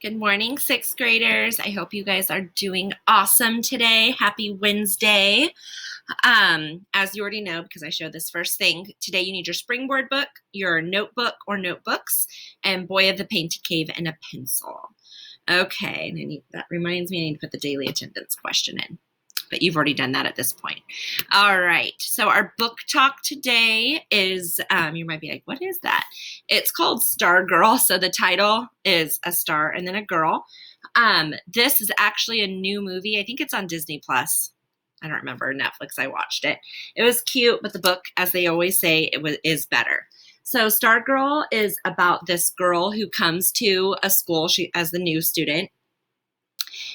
Good morning, sixth graders. I hope you guys are doing awesome today. Happy Wednesday. As you already know, because I showed this first thing, today you need your springboard book, your notebook or notebooks, and Boy of the Painted Cave and a pencil. Okay, and that reminds me I need to put the daily attendance question in, but you've already done that at this point. All right, so our book talk today is, you might be like, what is that? It's called Star Girl. So the title is a star and then a girl. This is actually a new movie. I think it's on Disney Plus. I don't remember, Netflix. I watched it. It was cute, but the book, as they always say, is better. So Star Girl is about this girl who comes to a school as the new student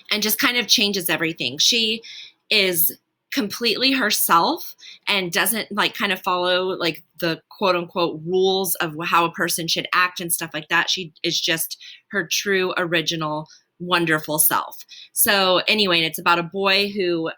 and just kind of changes everything. She is completely herself and doesn't kind of follow the quote unquote rules of how a person should act and stuff like that. She is just her true, original, wonderful self. So anyway, and it's about a boy who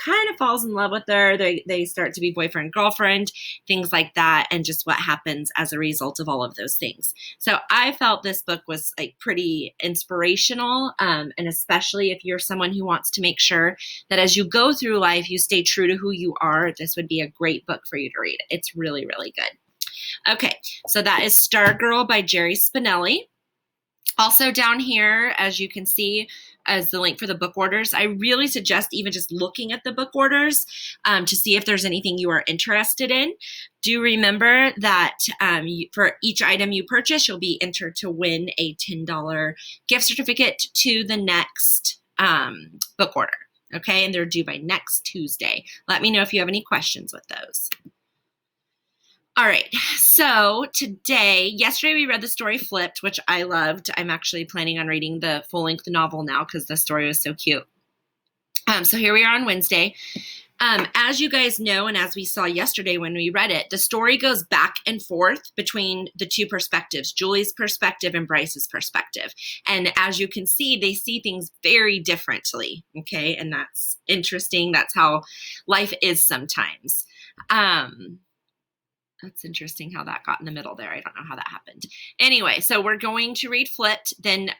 kind of falls in love with her. They start to be boyfriend and girlfriend, things like that, and just what happens as a result of all of those things. So I felt this book was pretty inspirational, and especially if you're someone who wants to make sure that as you go through life, you stay true to who you are. This would be a great book for you to read. It's really, really good. Okay, so that is Star Girl by Jerry Spinelli. Also down here, as you can see, as the link for the book orders, I really suggest even just looking at the book orders to see if there's anything you are interested in. Do remember that for each item you purchase, you'll be entered to win a $10 gift certificate to the next book order. Okay, and they're due by next Tuesday. Let me know if you have any questions with those. All right, so yesterday we read the story Flipped, which I loved. I'm actually planning on reading the full-length novel now because the story was so cute. So here we are on Wednesday. As you guys know, and as we saw yesterday when we read it, the story goes back and forth between the two perspectives, Julie's perspective and Bryce's perspective. And as you can see, they see things very differently, okay? And that's interesting. That's how life is sometimes. That's interesting how that got in the middle there. I don't know how that happened. Anyway, so we're going to read Flipped. Then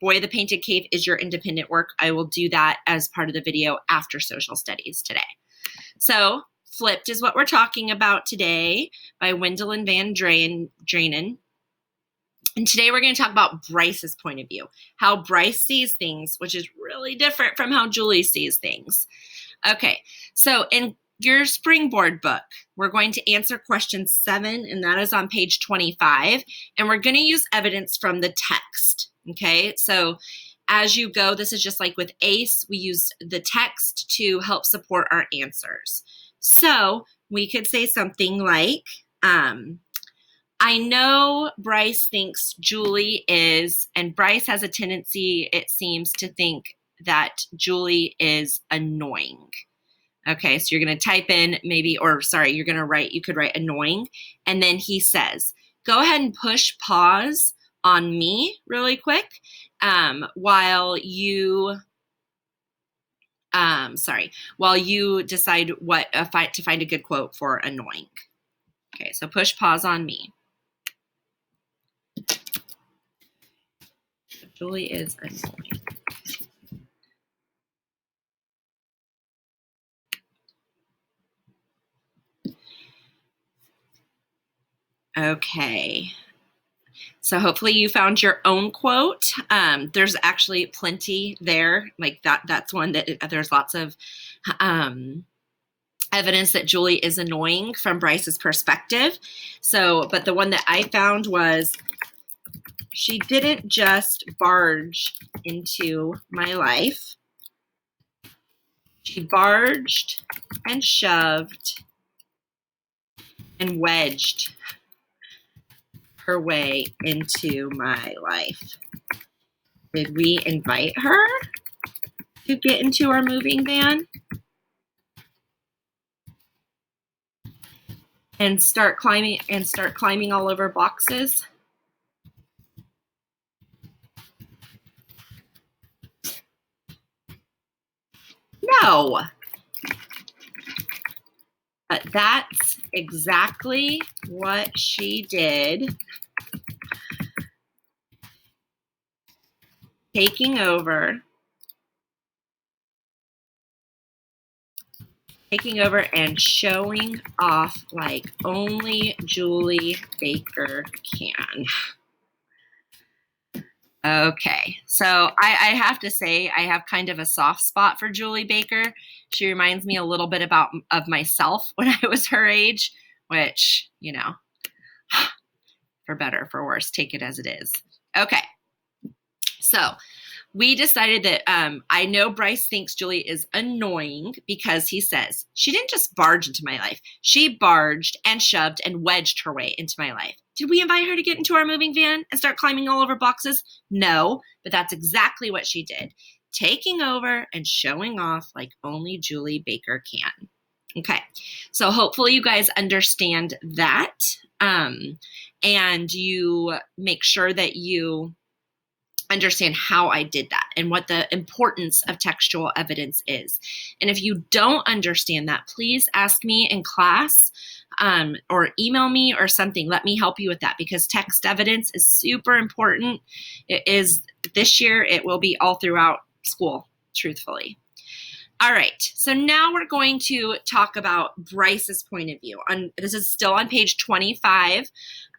Boy of the Painted Cave is your independent work. I will do that as part of the video after social studies today. So Flipped is what we're talking about today by Wendelin Van Draenen. And today we're going to talk about Bryce's point of view, how Bryce sees things, which is really different from how Julie sees things. Okay, so in your springboard book, we're going to answer question 7, and that is on page 25. And we're going to use evidence from the text. Okay, so as you go, this is just like with ACE, we use the text to help support our answers. So we could say something like, I know Bryce thinks Julie is, and Bryce has a tendency, it seems, to think that Julie is annoying. Okay, so you're going to type in you're going to write, you could write annoying. And then he says, go ahead and push pause on me really quick while you decide what to find a good quote for annoying. Okay, so push pause on me. Julie is annoying. Okay, so hopefully you found your own quote. There's actually plenty there. That's one that there's lots of evidence that Julie is annoying from Bryce's perspective. But the one that I found was, she didn't just barge into my life. She barged and shoved and wedged her way into my life. Did we invite her to get into our moving van and start climbing all over boxes? No. But that's exactly what she did taking over and showing off like only Julie Baker can. Okay, so I have to say I have kind of a soft spot for Julie Baker. She reminds me a little bit of myself when I was her age, which, you know, for better, for worse, take it as it is. Okay, so we decided that I know Bryce thinks Julie is annoying because he says, she didn't just barge into my life. She barged and shoved and wedged her way into my life. Did we invite her to get into our moving van and start climbing all over boxes? No, but that's exactly what she did. Taking over and showing off like only Julie Baker can. Okay, so hopefully you guys understand that. And you make sure that you understand how I did that and what the importance of textual evidence is. And if you don't understand that, please ask me in class or email me or something. Let me help you with that because text evidence is super important. It is this year. It will be all throughout school, truthfully. All right, so now we're going to talk about Bryce's point of view. This is still on page 25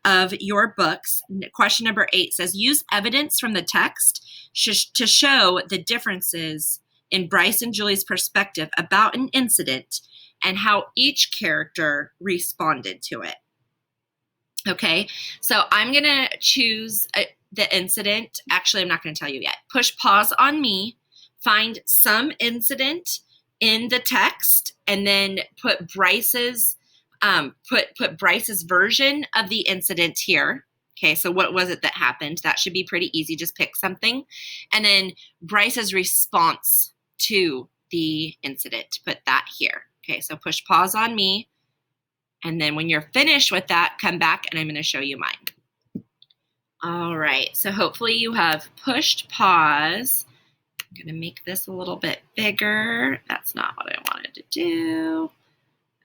of your books. Question number 8 says, use evidence from the text to show the differences in Bryce and Julie's perspective about an incident and how each character responded to it. Okay, so I'm going to choose the incident. Actually, I'm not going to tell you yet. Push pause on me. Find some incident in the text and then put Bryce's put Bryce's version of the incident here. Okay, so what was it that happened? That should be pretty easy. Just pick something. And then Bryce's response to the incident. Put that here. Okay, so push pause on me. And then when you're finished with that, come back and I'm going to show you mine. All right, so hopefully you have pushed pause. I'm going to make this a little bit bigger. That's not what I wanted to do.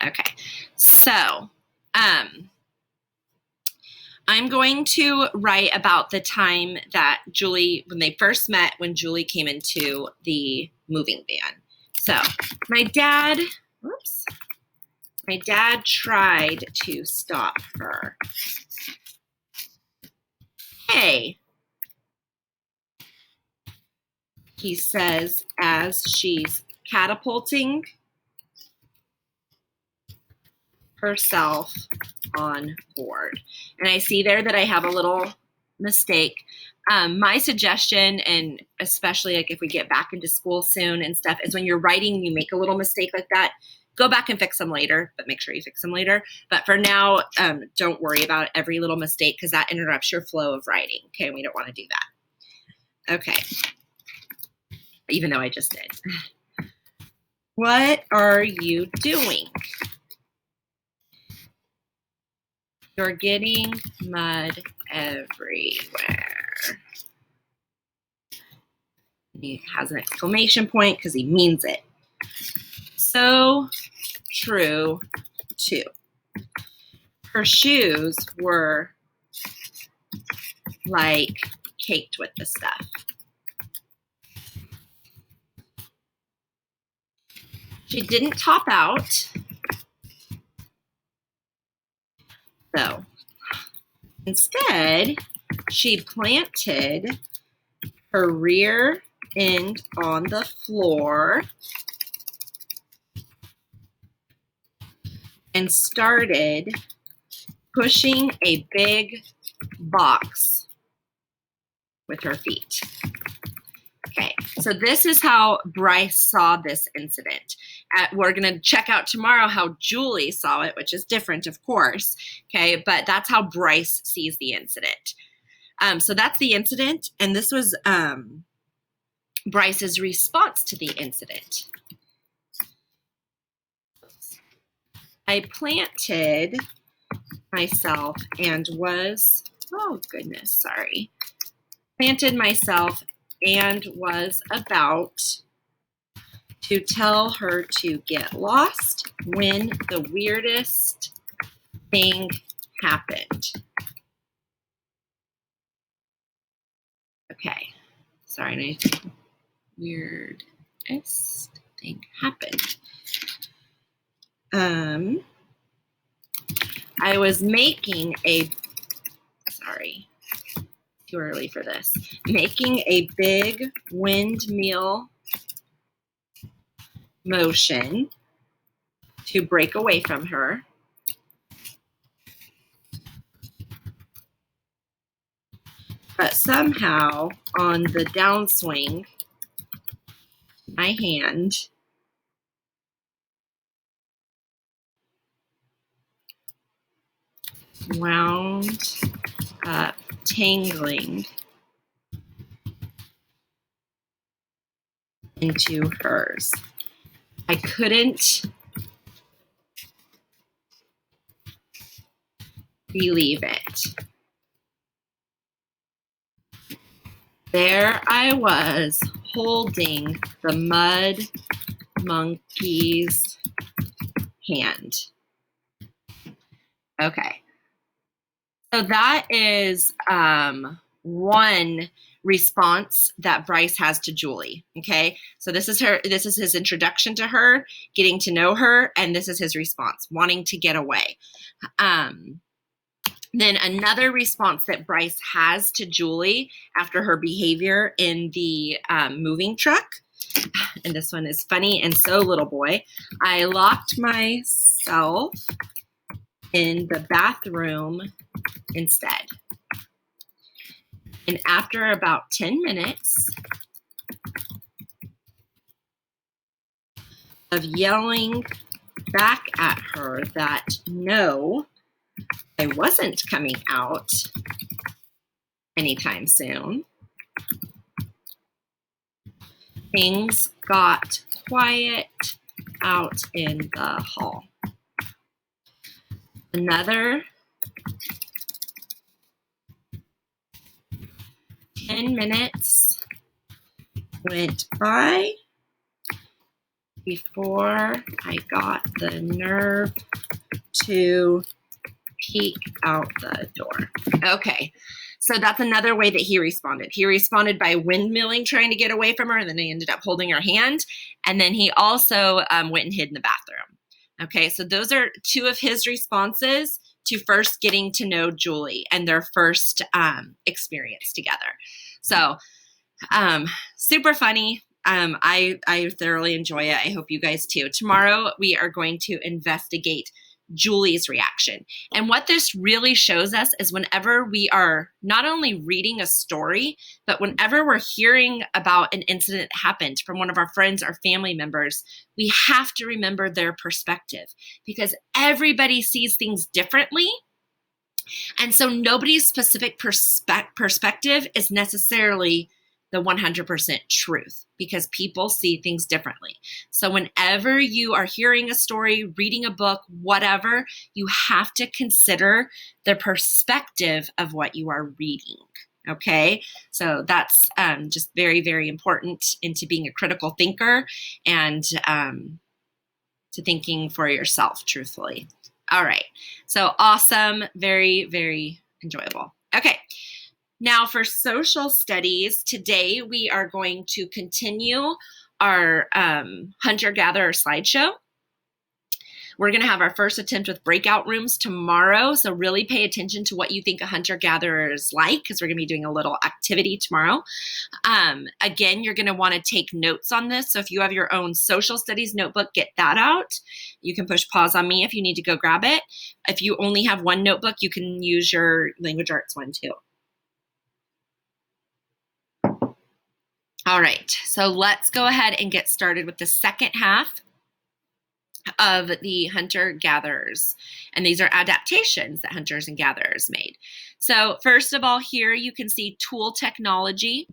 Okay, so I'm going to write about the time that when they first met, when Julie came into the moving van. So my dad tried to stop her. Hey, he says as she's catapulting herself on board. And I see there that I have a little mistake. My suggestion, and especially like if we get back into school soon and stuff, is when you're writing, you make a little mistake like that, go back and fix them later, but make sure you fix them later. But for now, don't worry about every little mistake because that interrupts your flow of writing. Okay, we don't want to do that. Okay. Even though I just did. What are you doing? You're getting mud everywhere. He has an exclamation point because he means it. So true, too. Her shoes were like caked with the stuff. She didn't top out. So instead, she planted her rear end on the floor and started pushing a big box with her feet. Okay, so this is how Bryce saw this incident. We're going to check out tomorrow how Julie saw it, which is different, of course. Okay, but that's how Bryce sees the incident. So that's the incident, and this was Bryce's response to the incident. I planted myself and was, planted myself and was about to tell her to get lost when the weirdest thing happened. Okay, Sorry, weirdest thing happened. I was making a, sorry, too early for this, making a big windmill motion to break away from her. But somehow on the downswing, my hand wound up tangling into hers. I couldn't believe it. There I was holding the mud monkey's hand. Okay. So that is one response that Bryce has to Julie. Okay. So this is his introduction to her, getting to know her, and this is his response, wanting to get away. Then another response that Bryce has to Julie after her behavior in the moving truck, and this one is funny and so little boy. I locked myself in the bathroom instead. And after about 10 minutes of yelling back at her that no, I wasn't coming out anytime soon, things got quiet out in the hall. Another 10 minutes went by before I got the nerve to peek out the door. Okay, so that's another way that he responded. He responded by windmilling, trying to get away from her, and then he ended up holding her hand. And then he also went and hid in the bathroom. Okay, so those are two of his responses to first getting to know Julie and their first experience together. So super funny. I thoroughly enjoy it. I hope you guys too. Tomorrow we are going to investigate Julie's reaction. And what this really shows us is whenever we are not only reading a story, but whenever we're hearing about an incident that happened from one of our friends or family members, we have to remember their perspective because everybody sees things differently. And so nobody's specific perspective is necessarily the 100% truth because people see things differently. So whenever you are hearing a story, reading a book, whatever, you have to consider the perspective of what you are reading. Okay, so that's just very, very important into being a critical thinker and to thinking for yourself, truthfully. All right, so awesome, very, very enjoyable. Okay. Now for social studies, today we are going to continue our hunter-gatherer slideshow. We're going to have our first attempt with breakout rooms tomorrow, so really pay attention to what you think a hunter-gatherer is like because we're going to be doing a little activity tomorrow. Again, you're going to want to take notes on this, so if you have your own social studies notebook, get that out. You can push pause on me if you need to go grab it. If you only have one notebook, you can use your language arts one too. All right, so let's go ahead and get started with the second half of the hunter-gatherers. And these are adaptations that hunters and gatherers made. So first of all, here you can see tool technology.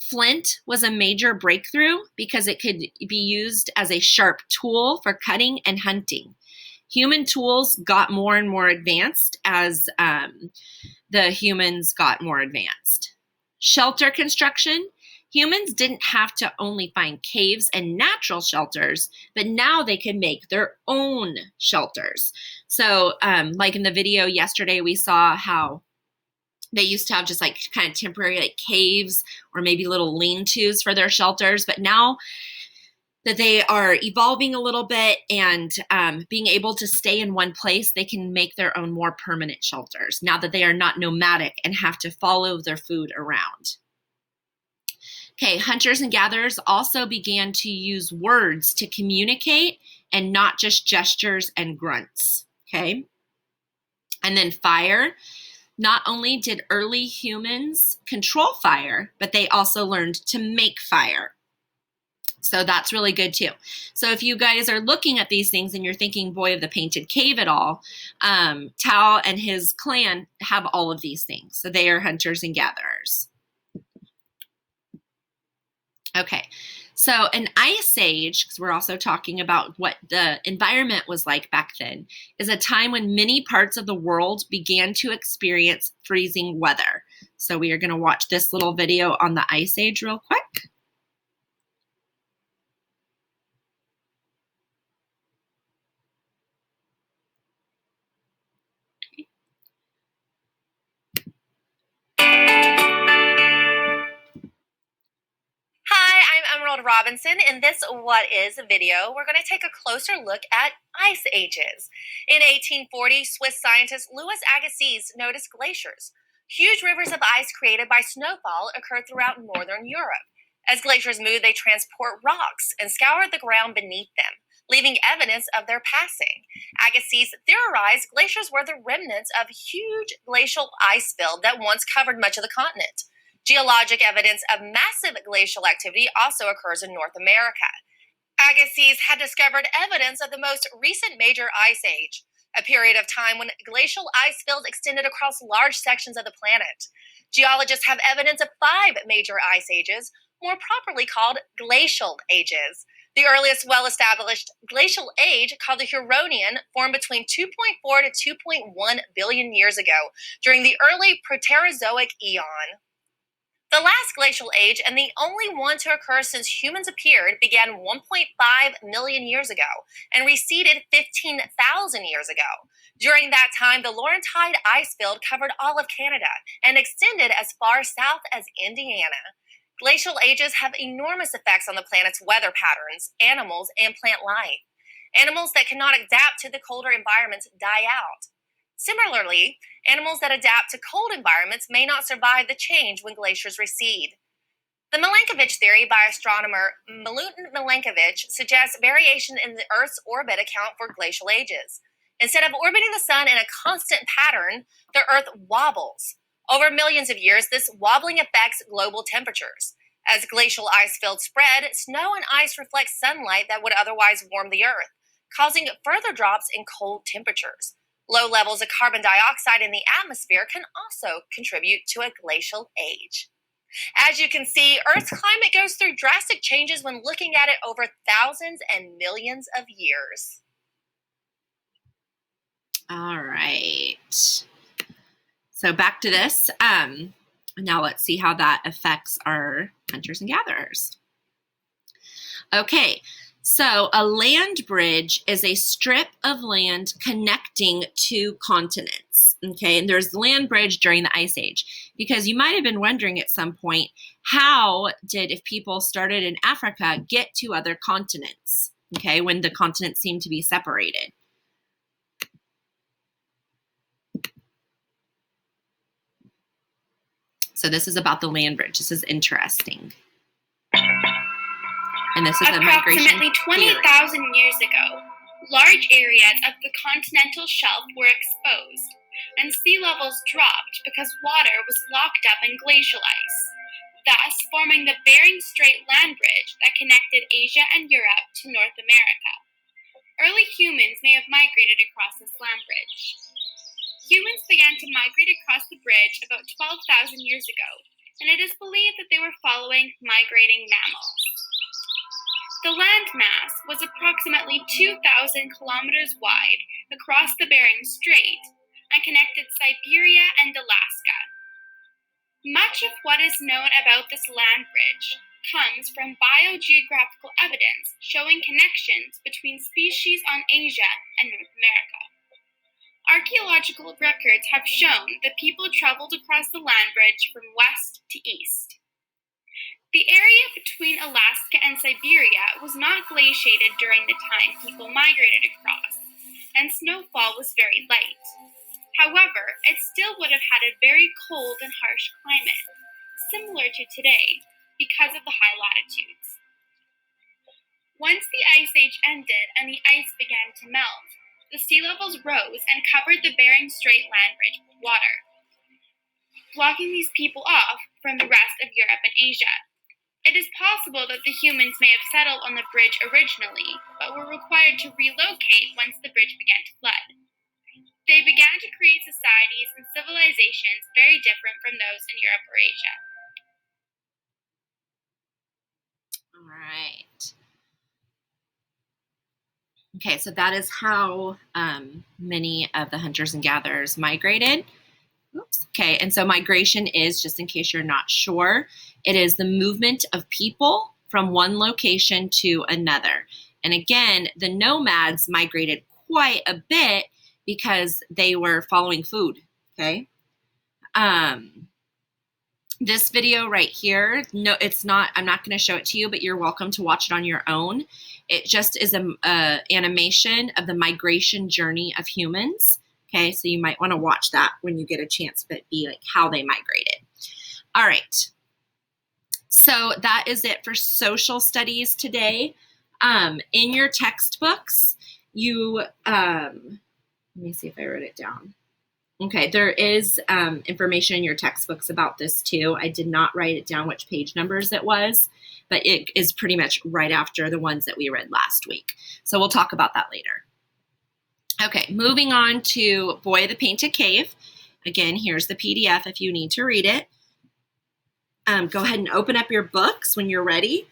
Flint was a major breakthrough because it could be used as a sharp tool for cutting and hunting. Human tools got more and more advanced as the humans got more advanced. Shelter construction. Humans didn't have to only find caves and natural shelters, but now they can make their own shelters. So like in the video yesterday, we saw how They used to have just like kind of temporary like caves or maybe little lean-tos for their shelters, but now that they are evolving a little bit and being able to stay in one place, they can make their own more permanent shelters now that they are not nomadic and have to follow their food around. Okay, hunters and gatherers also began to use words to communicate and not just gestures and grunts. Okay, and then fire. Not only did early humans control fire, but they also learned to make fire. So that's really good too. So if you guys are looking at these things and you're thinking, boy, of the painted cave at all, Tal and his clan have all of these things. So they are hunters and gatherers. Okay, so an ice age, because we're also talking about what the environment was like back then, is a time when many parts of the world began to experience freezing weather. So we are going to watch this little video on the ice age real quick. Robinson. In this What Is video, we're going to take a closer look at ice ages. In 1840, Swiss scientist Louis Agassiz noticed glaciers. Huge rivers of ice created by snowfall occurred throughout northern Europe. As glaciers move, they transport rocks and scour the ground beneath them, leaving evidence of their passing. Agassiz theorized glaciers were the remnants of a huge glacial ice field that once covered much of the continent. Geologic evidence of massive glacial activity also occurs in North America. Agassiz had discovered evidence of the most recent major ice age, a period of time when glacial ice fields extended across large sections of the planet. Geologists have evidence of 5 major ice ages, more properly called glacial ages. The earliest well-established glacial age, called the Huronian, formed between 2.4 to 2.1 billion years ago during the early Proterozoic eon. The last glacial age, and the only one to occur since humans appeared, began 1.5 million years ago and receded 15,000 years ago. During that time, the Laurentide ice field covered all of Canada and extended as far south as Indiana. Glacial ages have enormous effects on the planet's weather patterns, animals, and plant life. Animals that cannot adapt to the colder environments die out. Similarly, animals that adapt to cold environments may not survive the change when glaciers recede. The Milankovitch theory by astronomer Milutin Milankovitch suggests variation in the Earth's orbit account for glacial ages. Instead of orbiting the sun in a constant pattern, the Earth wobbles. Over millions of years, this wobbling affects global temperatures. As glacial ice fields spread, snow and ice reflect sunlight that would otherwise warm the Earth, causing further drops in cold temperatures. Low levels of carbon dioxide in the atmosphere can also contribute to a glacial age. As you can see, Earth's climate goes through drastic changes when looking at it over thousands and millions of years. All right. So back to this. Now let's see how that affects our hunters and gatherers. Okay. So a land bridge is a strip of land connecting two continents, okay? And there's the land bridge during the Ice Age, because you might have been wondering at some point, how did, if people started in Africa, get to other continents, okay, when the continents seem to be separated? So this is about the land bridge. This is interesting. And this is approximately 20,000 years ago, large areas of the continental shelf were exposed, and sea levels dropped because water was locked up in glacial ice, thus forming the Bering Strait land bridge that connected Asia and Europe to North America. Early humans may have migrated across this land bridge. Humans began to migrate across the bridge about 12,000 years ago, and it is believed that they were following migrating mammals. The landmass was approximately 2,000 kilometers wide across the Bering Strait and connected Siberia and Alaska. Much of what is known about this land bridge comes from biogeographical evidence showing connections between species on Asia and North America. Archaeological records have shown that people traveled across the land bridge from west to east. The area between Alaska and Siberia was not glaciated during the time people migrated across, and snowfall was very light. However, it still would have had a very cold and harsh climate, similar to today, because of the high latitudes. Once the Ice Age ended and the ice began to melt, the sea levels rose and covered the Bering Strait land bridge with water, blocking these people off from the rest of Europe and Asia. It is possible that the humans may have settled on the bridge originally, but were required to relocate once the bridge began to flood. They began to create societies and civilizations very different from those in Europe or Asia. All right. Okay, so that is how many of the hunters and gatherers migrated. Oops. Okay, and so migration is, just in case you're not sure, it is the movement of people from one location to another. And again, the nomads migrated quite a bit because they were following food, okay? This video right here, no, it's not, I'm not going to show it to you, but you're welcome to watch it on your own. It just is a animation of the migration journey of humans. Okay, so you might want to watch that when you get a chance, but be like how they migrated. All right. So that is it for social studies today. In your textbooks, you, let me see if I wrote it down. Okay, there is information in your textbooks about this too. I did not write it down which page numbers it was, but it is pretty much right after the ones that we read last week. So we'll talk about that later. Okay, moving on to Boy the Painted Cave. Again, here's the PDF if you need to read it. Go ahead and open up your books when you're ready.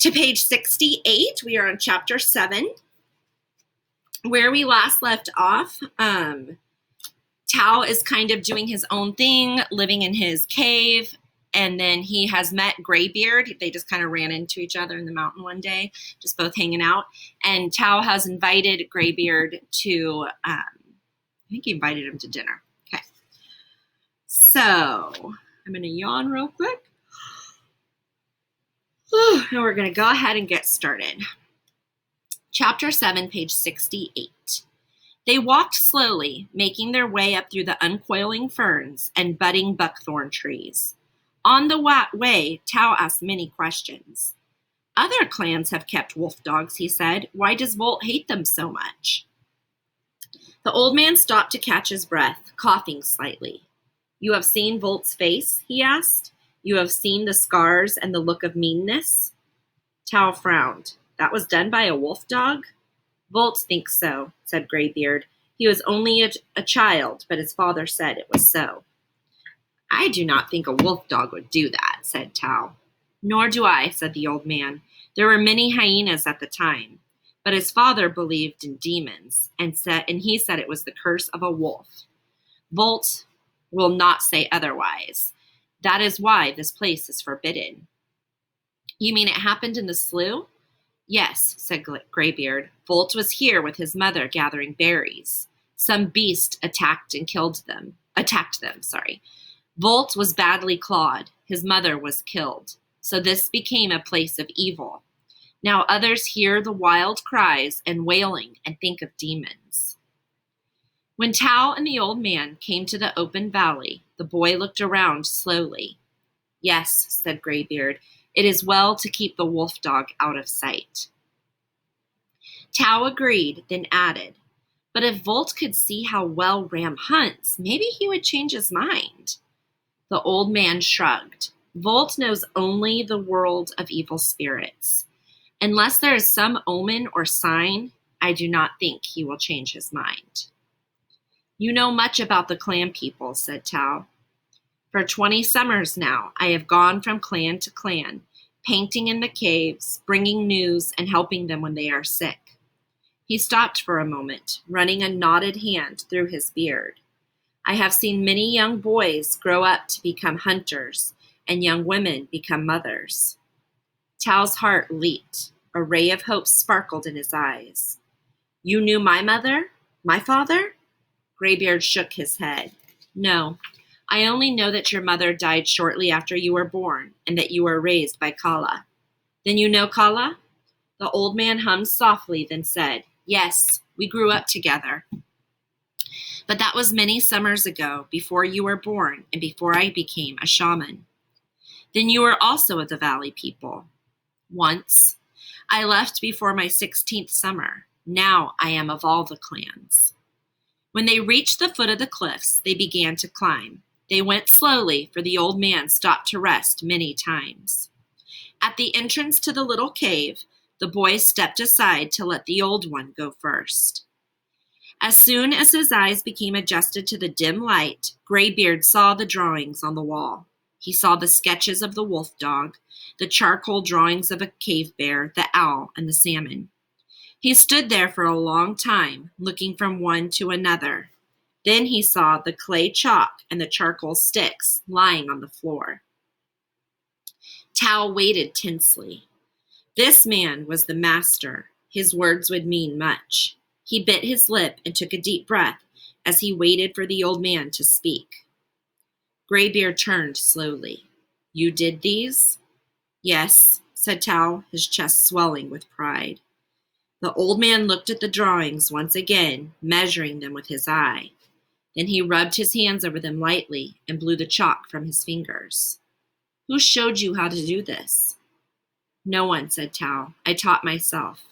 To page 68, we are on chapter 7. Where we last left off, Tao is kind of doing his own thing, living in his cave, and then he has met Graybeard. They just kind of ran into each other in the mountain one day, just both hanging out. And Tao has invited Graybeard to, I think he invited him to dinner. Okay. So I'm going to yawn real quick. And we're going to go ahead and get started. Chapter 7, page 68. They walked slowly, making their way up through the uncoiling ferns and budding buckthorn trees. On the way, Tao asked many questions. Other clans have kept wolf dogs, he said. Why does Volt hate them so much? The old man stopped to catch his breath, coughing slightly. You have seen Volt's face, he asked. You have seen the scars and the look of meanness? Tao frowned. That was done by a wolf dog? Volt thinks so, said Graybeard. He was only a child, but his father said it was so. I do not think a wolf dog would do that, said Tao. Nor do I, said the old man. There were many hyenas at the time, but his father believed in demons, and he said it was the curse of a wolf. Volt will not say otherwise. That is why this place is forbidden. You mean it happened in the slough? Yes, said Graybeard. Volt was here with his mother gathering berries. Some beast attacked them. Volt was badly clawed. His mother was killed. So this became a place of evil. Now others hear the wild cries and wailing and think of demons. When Tao and the old man came to the open valley, the boy looked around slowly. Yes, said Graybeard, it is well to keep the wolf dog out of sight. Tao agreed, then added, but if Volt could see how well Ram hunts, maybe he would change his mind. The old man shrugged. Volt knows only the world of evil spirits. Unless there is some omen or sign, I do not think he will change his mind. You know much about the clan people, said Tao. For 20 summers now, I have gone from clan to clan, painting in the caves, bringing news, and helping them when they are sick. He stopped for a moment, running a knotted hand through his beard. I have seen many young boys grow up to become hunters, and young women become mothers. Tao's heart leaped. A ray of hope sparkled in his eyes. You knew my mother? My father? Graybeard shook his head. No, I only know that your mother died shortly after you were born and that you were raised by Kala. Then you know Kala? The old man hummed softly, then said, Yes, we grew up together. But that was many summers ago, before you were born and before I became a shaman. Then you were also of the valley people. Once. I left before my 16th summer. Now I am of all the clans. When they reached the foot of the cliffs, they began to climb. They went slowly, for the old man stopped to rest many times. At the entrance to the little cave, the boy stepped aside to let the old one go first. As soon as his eyes became adjusted to the dim light, Graybeard saw the drawings on the wall. He saw the sketches of the wolf dog, the charcoal drawings of a cave bear, the owl, and the salmon. He stood there for a long time, looking from one to another. Then he saw the clay chalk and the charcoal sticks lying on the floor. Tao waited tensely. This man was the master. His words would mean much. He bit his lip and took a deep breath as he waited for the old man to speak. Graybeard turned slowly. You did these? Yes, said Tao, his chest swelling with pride. The old man looked at the drawings once again, measuring them with his eye. Then he rubbed his hands over them lightly and blew the chalk from his fingers. Who showed you how to do this? No one, said Tao. I taught myself.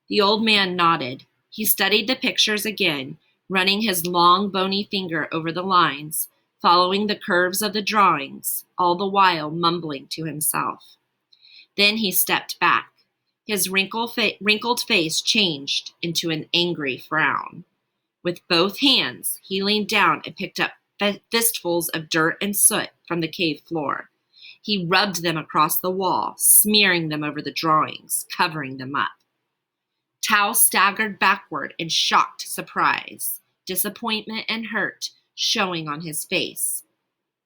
The old man nodded. He studied the pictures again, running his long, bony finger over the lines, following the curves of the drawings, all the while mumbling to himself. Then he stepped back. His wrinkled face changed into an angry frown. With both hands, he leaned down and picked up fistfuls of dirt and soot from the cave floor. He rubbed them across the wall, smearing them over the drawings, covering them up. Tao staggered backward in shocked surprise, disappointment and hurt showing on his face.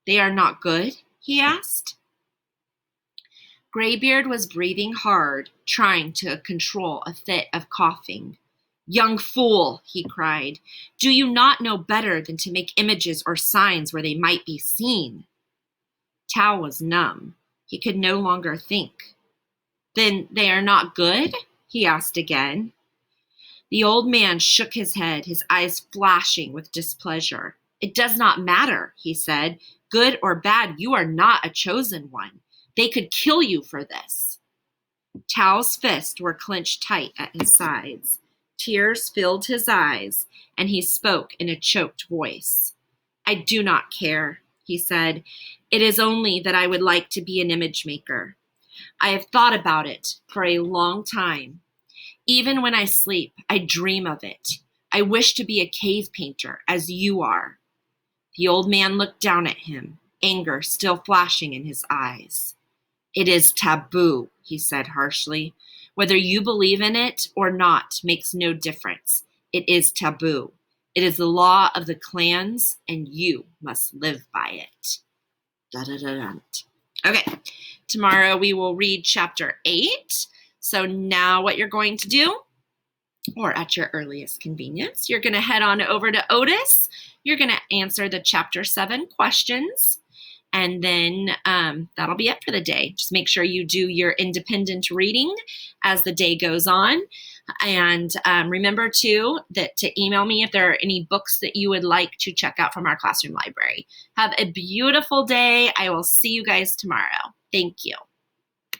They are not good? He asked. Graybeard was breathing hard, trying to control a fit of coughing. Young fool, he cried, do you not know better than to make images or signs where they might be seen? Tao was numb. He could no longer think. Then they are not good? He asked again. The old man shook his head, his eyes flashing with displeasure. It does not matter, he said. Good or bad, you are not a chosen one. They could kill you for this. Tao's fists were clenched tight at his sides. Tears filled his eyes, and he spoke in a choked voice. I do not care, he said. It is only that I would like to be an image maker. I have thought about it for a long time. Even when I sleep, I dream of it. I wish to be a cave painter, as you are. The old man looked down at him, anger still flashing in his eyes. It is taboo, he said harshly. Whether you believe in it or not makes no difference. It is taboo. It is the law of the clans, and you must live by it. Da-da-da-da. Okay, tomorrow we will read chapter 8. So now what you're going to do, or at your earliest convenience, you're going to head on over to Otis. You're going to answer the chapter 7 questions. And then that'll be it for the day. Just make sure you do your independent reading as the day goes on. And remember, too, that to email me if there are any books that you would like to check out from our classroom library. Have a beautiful day. I will see you guys tomorrow. Thank you.